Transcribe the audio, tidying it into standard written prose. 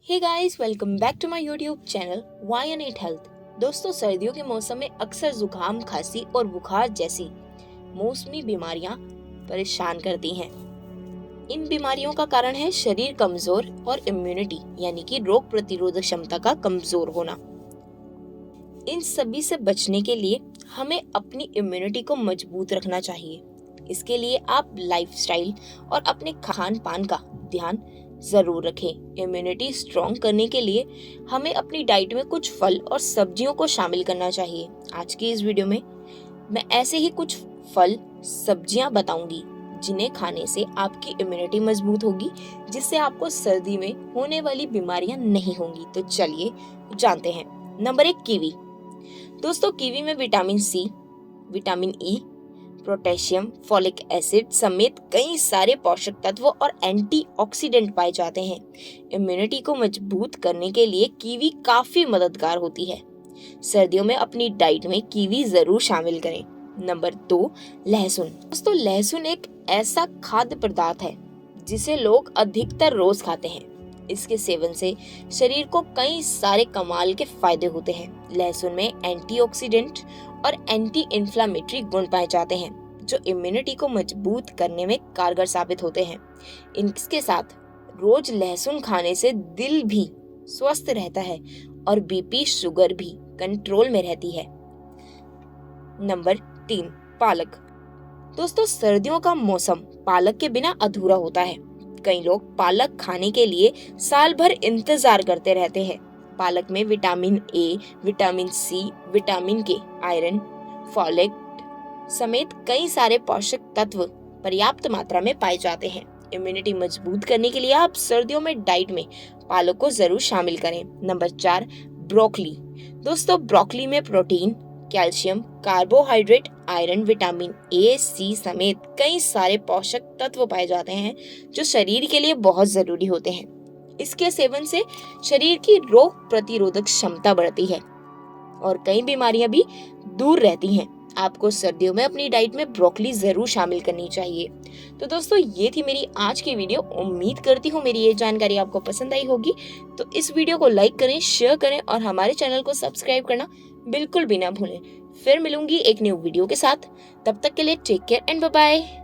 Hey guys, welcome back to my YouTube channel वायनेट health. दोस्तों, सर्दियों के मौसम में अक्सर जुखाम, खांसी और बुखार जैसी मौसमी बीमारियां परेशान करती हैं। इन बीमारियों का कारण है शरीर कमजोर और इम्यूनिटी यानी कि रोग प्रतिरोधक क्षमता का कमजोर होना। इन सभी से बचने के लिए हमें अपनी इम्यूनिटी को मजबूत रखना चाहिए। इसके लिए आप लाइफस्टाइल और अपने खान पान का ध्यान जरूर रखें। इम्यूनिटी स्ट्रॉन्ग करने के लिए हमें अपनी डाइट में कुछ फल और सब्जियों को शामिल करना चाहिए। आज की इस वीडियो में मैं ऐसे ही कुछ फल सब्जियां बताऊंगी जिन्हें खाने से आपकी इम्यूनिटी मजबूत होगी, जिससे आपको सर्दी में होने वाली बीमारियां नहीं होंगी। तो चलिए जानते हैं। Number 1, kiwi. दोस्तों, कीवी में vitamin C, vitamin E, potassium, folic acid समेत कई सारे पोषक तत्व और एंटीऑक्सीडेंट पाए जाते हैं। इम्यूनिटी को मजबूत करने के लिए कीवी काफी मददगार होती है। सर्दियों में अपनी डाइट में कीवी जरूर शामिल करें। नंबर 2, लहसुन। दोस्तों, लहसुन एक ऐसा खाद्य पदार्थ है जिसे लोग अधिकतर रोज खाते हैं। इसके सेवन से शरीर को कई सारे कमाल के फायदे होते हैं। लहसुन में एंटीऑक्सीडेंट और एंटी इन्फ्लामेटरी गुण पाए जाते हैं जो इम्यूनिटी को मजबूत करने में कारगर साबित होते हैं। इसके साथ रोज लहसुन खाने से दिल भी स्वस्थ रहता है और बीपी, शुगर भी कंट्रोल में रहती है। नंबर 3, पालक। दोस्तों, सर्दियों का मौसम पालक के बिना अधूरा होता है। कई लोग पालक खाने के लिए साल भर इंतजार करते रहते हैं। पालक में vitamin A, vitamin C, vitamin K, iron, folate समेत कई सारे पोषक तत्व पर्याप्त मात्रा में पाए जाते हैं। इम्यूनिटी मजबूत करने के लिए आप सर्दियों में डाइट में पालक को जरूर शामिल करें। Number 4, broccoli. दोस्तों, ब्रोकली में protein, calcium, carbohydrate, iron, vitamin A, C समेत कई सारे पोषक तत्व पाए जाते हैं जो शरीर के लिए बहुत जरूरी होते हैं। इसके सेवन से शरीर की रोग प्रतिरोधक क्षमता बढ़ती है और कई बीमारियां भी दूर रहती हैं। आपको सर्दियों में अपनी डाइट में ब्रोकली जरूर शामिल करनी चाहिए। तो दोस्तों, ये थी मेरी आज की वीडियो। उम्मीद करती हूँ मेरी ये जानकारी आपको पसंद आई होगी। तो इस वीडियो को लाइक करें, शेयर करें और हमारे चैनल को सब्सक्राइब करना बिल्कुल भी ना भूलें। फिर मिलूंगी एक न्यू वीडियो के साथ। तब तक के लिए take care and bye bye.